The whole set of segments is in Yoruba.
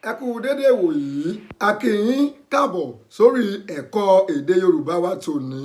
Ẹ kú dédé wòyí, a kí yín káàbọ̀ sórí ẹ̀kọ́ èdè Yorùbá wa tòní.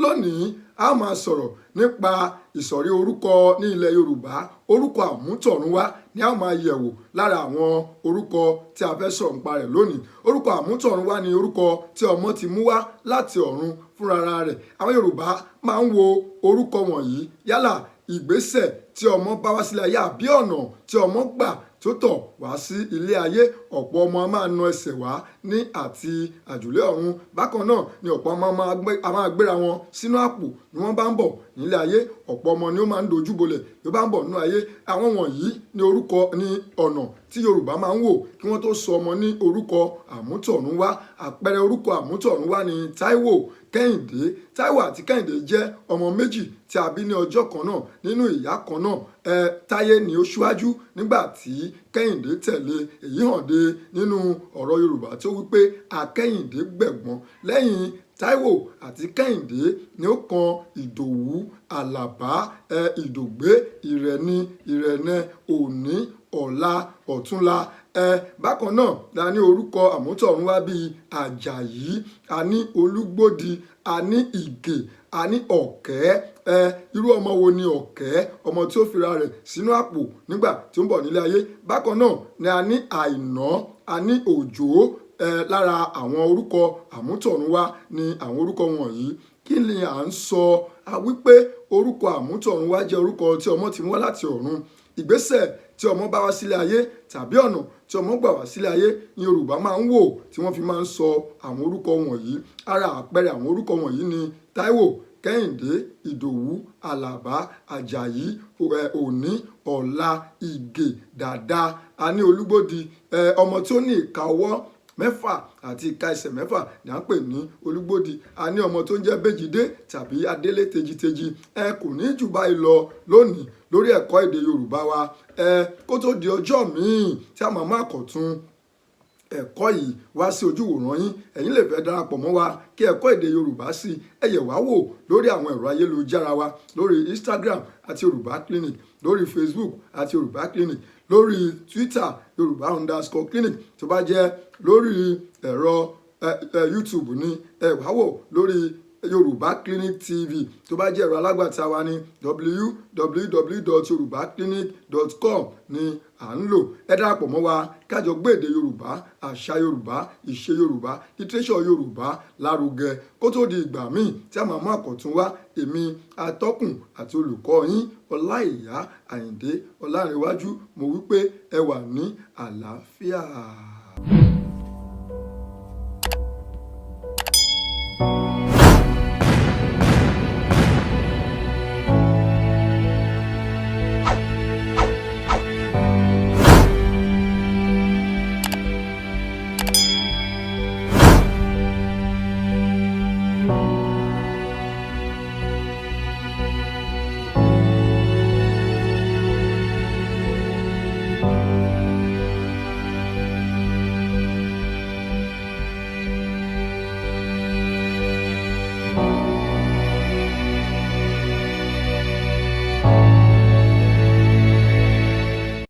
Lónìí, a máa sọ̀rọ̀ nípa ìsọ̀rí orúkọ ní ilẹ̀ Yorùbá. Orúkọ àmútọ̀runwá ni a máa yẹ̀wò lára àwọn orúkọ tí a fẹ́ sọ̀rọ̀ nípa rẹ̀ lónìí. Orúkọ àmútọ̀runwá ni orúkọ tí ọmọ ti mú wá láti ọ̀run fúnra rẹ̀. Àwọn Yorùbá máa ń wo orúkọ wọ̀nyí yálà ìgbésẹ̀ tí ọmọ bá wá sílẹ̀ ayé àbí ọ̀nà tí ọmọ gbà tó tọ̀ wá sí ilé ayé. Ọ̀pọ̀ ọmọ máa na ẹsẹ̀ wá ní àti àjùlé ọ̀run. Bákan náà ni ọ̀pọ̀ ọmọ máa gbéra wọn sínú àpò ni wọ́n bá ń bọ̀ nílé ayé. Ọ̀pọ̀ ọmọ ni ó máa ń dojú bolẹ̀ bí ó bá ń bọ̀ nínú ayé. Àwọn wọ̀nyí ni orúkọ ní ọ̀nà tí Yorùbá máa ń wò kí wọ́n tó sọ ọmọ ní orúkọ àmútọ̀runwá. Àpẹẹrẹ orúkọ àmútọ̀runwá ni Taiwo, Kẹhinde. Taiwo àti Kẹhinde jẹ́ ọmọ méjì tí a bí ní ọjọ́ kan náà nínú ìyá kan náà. Táyé ni ó ṣíwájú nígbà tí Kẹhinde tẹ̀lé. Èyí hàn dé nínú ọ̀rọ̀ Yorùbá tó wípé akẹ́yìndé gbẹ̀gbọ́n. Lẹ́yìn Taiwo àti Kẹhinde ni ó kan Idowu, Alaba, Ìdògbé, Ìrẹ̀ni, Ìrẹ̀nẹ, Òní, Ọ̀la, Ọ̀túnla. Bákan náà la ní orúkọ àmútọ̀runwá bíi Ajayi, a ní Olúgbòdì, a ní Ìgè, a ní Ọ̀kẹ́. Irú ọmọ wo ni Ọ̀kẹ́? Ọmọ tí ó fira rẹ̀ sínú àpò nígbà tí ó ń bọ̀ nílé ayé. Bákan náà ni a ní Aina, a ní Òjó. Lára àwọn orúkọ àmútọ̀runwá ni àwọn orúkọ wọ̀nyí. Kí ni à ń sọ? A wípé orúkọ àmútọ̀runwá jẹ́ orúkọ tí ọmọ ti mú wá láti ọ̀run. Ìgbésẹ̀ tí ọmọ bá wá sílé ayé tàbí ọ̀nà tí ọmọ gbà wá sílé ayé ni Yorùbá máa ń wò tí wọ́n fi máa ń sọ àwọn orúkọ wọ̀nyí. Ara àpẹẹrẹ àwọn orúkọ wọ̀nyí ni Taiwo, Kẹhinde, Ìdòwú, Alaba, Ajayi, Òní, Ọ̀la, Ìgè, Dada. A ní Olúgbòdì. Ọmọ tí ó ní ìka ọwọ́ mẹ́fà àti ìka ẹsẹ̀ mẹ́fà ni à ń pè ní Olúgbòdì. A ní ọmọ tó ń jẹ́ Béjìdé tàbí Adélé tejiteji. Kò ní jù báyìí lọ lónìí lórí ẹ̀kọ́ èdè Yorùbá wa. Kó tó di ọjọ́ míì tí a máa máa kọ̀tún ẹ̀kọ́ yìí wá sí ojú ìwòran yín, ẹ̀yin lè fẹ́ darapọ̀ mọ́ wa kí ẹ̀kọ́ èdè Yorùbá sí ẹ yẹ̀ wá wò lórí àwọn ẹ̀rọ ayélujára wa lórí Instagram àti Yorùbá Clinic, lórí Facebook àti Yorùbá Clinic, lórí Twitter Yorùbá_Clinic. Tó bá jẹ́ lórí ẹ̀rọ YouTube ni ẹ wá wò lórí Yorùbá Clinic TV. Tó bá jẹ́ ẹ̀rọ alágbàtà wa ní www.yorubaclinic.com ni à ń lò. Ẹ darapọ̀ mọ́ wa kájọ gbé èdè Yorùbá, àṣà Yorùbá, ìṣe Yorùbá, lítírésọ̀ Yorùbá lárugẹ. Kó tó di ìgbà míì tí a máa mú àkọ̀tún wá, èmi atọ́kùn àti olùkọ́ yín Ọláìyá Àyìndé Ọlárẹ̀wájú, mo wí pé ẹ wà ní àlàáfíà.